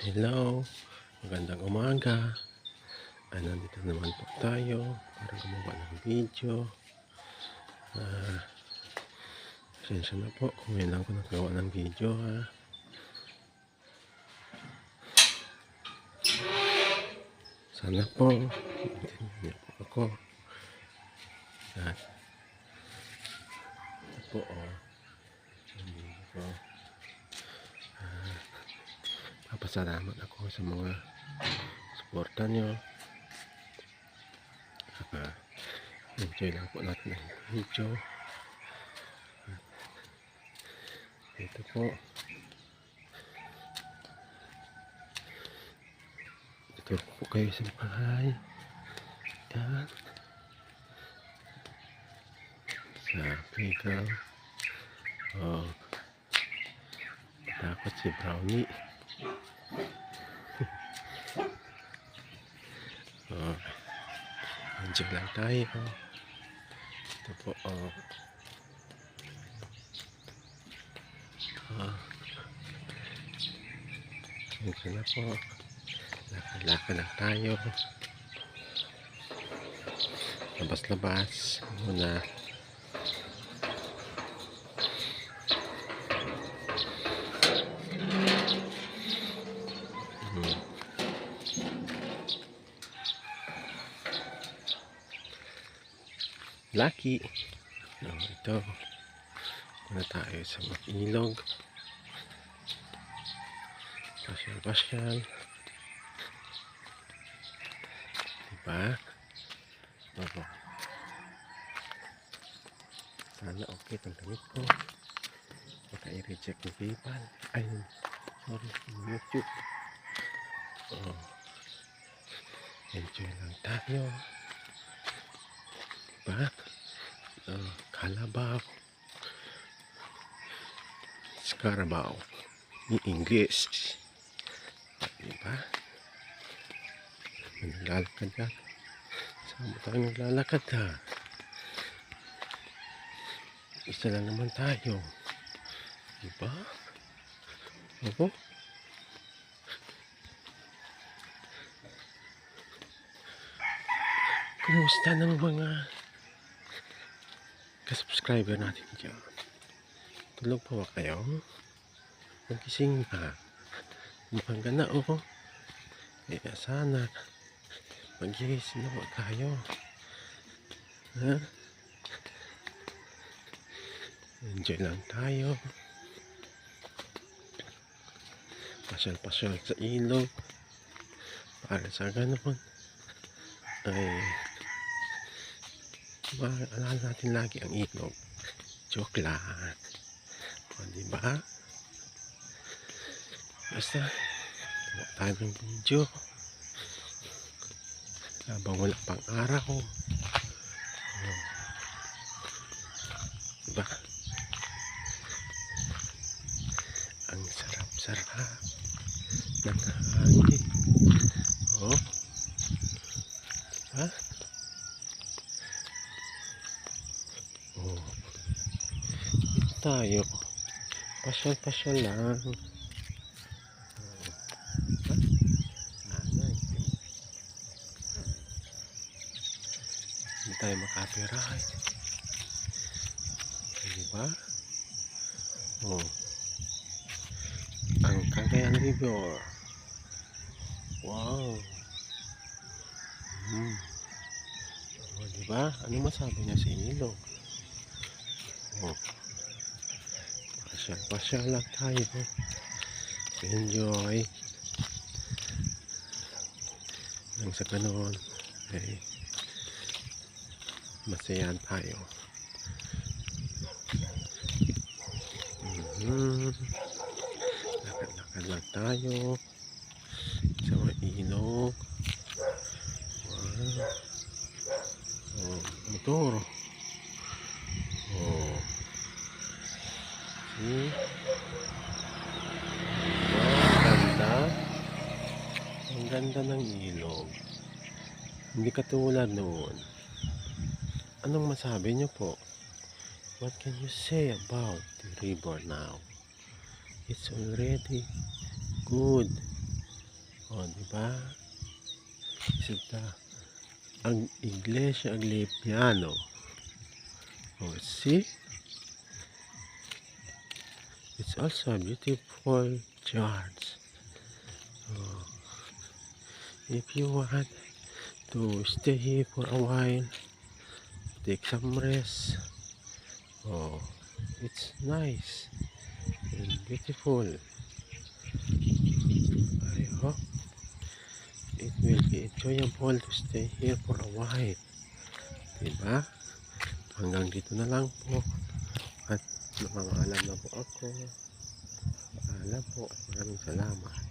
Hello, magandang umaga. Nandito naman po tayo para gumawa ng video. Ah, Pasensya na po kung ngayon lang ako nagawa ng video ha. Sana po, intindihan niyo po ako. At ito po nandito po. Papasalamat ako sa mga suporta niyo. Enjoy lang po natin ang video. Ito po. Ito po kayo sa bahay. Yan. Sa playground. Takot si Brownie. Enjoy lang tayo. Ito po. Enjoy na po. Lakad-lakad lang tayo. Labas-labas muna. Lucky. Ito. Muna tayo sa ilog. Pasyal-pasyal. Diba? Sana okay itong damit ko. Baka i-reject yung PayPal. Ay, sorry, YouTube. Enjoy lang tayo. Diba? Kalabaw. Scarabaw. Ni English. Diba? Naglalakad ka. Sama tayo naglalakad ha. Isa lang naman tayo. Diba? Opo. Kumusta ng mga ka-subscriber natin dyan? Tulog pa ba kayo? Magising na. Umaga na Kaya sana magising na ba tayo? Ha? Enjoy lang tayo. Pasyal-pasyal sa ilog. Para sa ganun ay maalala natin lagi ang ilog. Joke lang. Diba? Basta gawa tayo ng video habang wala pang araw. Diba? Ang sarap-sarap ng hangin. Diba? Dito tayo. Pasyal-pasyal lang. Hindi tayo makapiright. Diba? Ang Cagayan River. Wow. Diba? Ano masabi niya sa ilog? Pasyal-pasyal lang tayo. Enjoy. Nang sa ganun ay masayahan tayo. Lakad-lakad lang tayo sa ilog. Motor. See? Ganda. Ang ganda ng ilog. Hindi katulad noon. Anong masabi niyo po? What can you say about the river now? It's already good. O, diba? Isita ang Iglesia Aglipiano. Oh, see? It's also a beautiful church. Oh, if you want to stay here for a while, take some rest. Oh, it's nice and beautiful. I hope it will be enjoyable to stay here for a while. Diba? Hanggang dito na lang po. At namamaalam na po ako. Paalam po at maraming salamat.